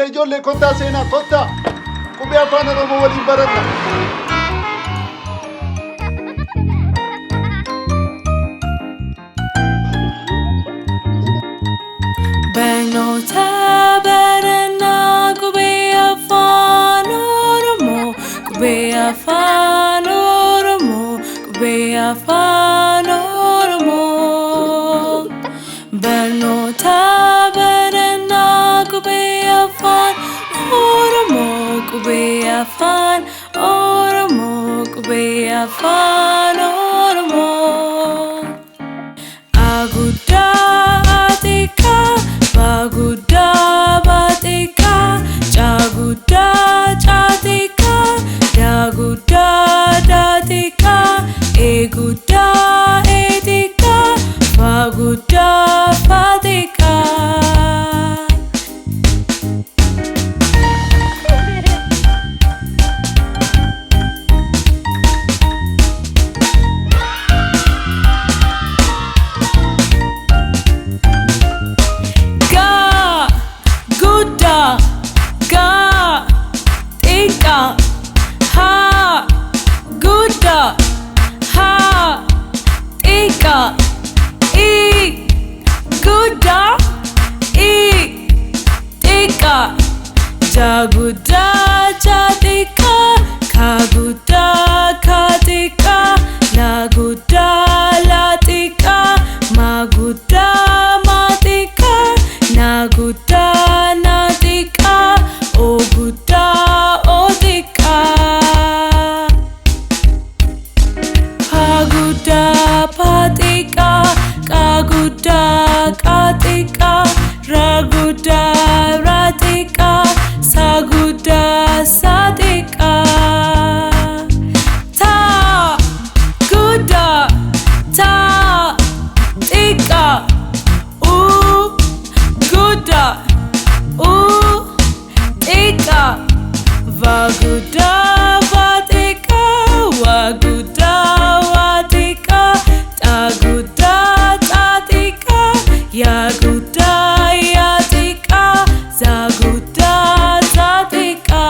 Ijoollee kottaa seenaa kottaa. Qubee afaan Oromoo waliin baranna. Barnoota barannaa qubee afaan Oromoo. Qubee afaan Oromoo. Qubee afaan Oromoo. Barnoota barannaa qubee afaan Oromoo. Qubee afaan Oromoo. Qubee afaan Oromoo. Aguddaa atikaa, baguddaa batikaa, caaguddaa caatikaa, daaguddaa daatikaa, eeguddaa eetikaa, faguddaa fatikaa. Jaguddaa jaatika, kaguddaa katika, laguddaa latika, maguddaa matika, naguddaa natika, oguddaa otika. Paguddaa patika, kaguddaa katika, raguddaa ratika, saguddaa satika. Ta guddaa ta tika, guddaa tika, vaguddaa vatika, waguddaa watika, taguddaa tatika, yaguddaa yatika, zaguddaa zatika.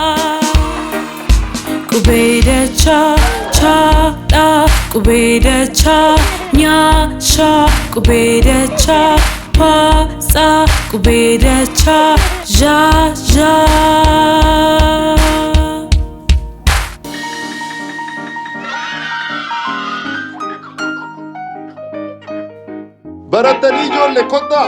Qubee dachaa chaadhaa, qubee dachaa nyaashaa, qubee dachaa paasaa, qubee dachaa zhaazhaa. Barattanii ijoollee kottaa.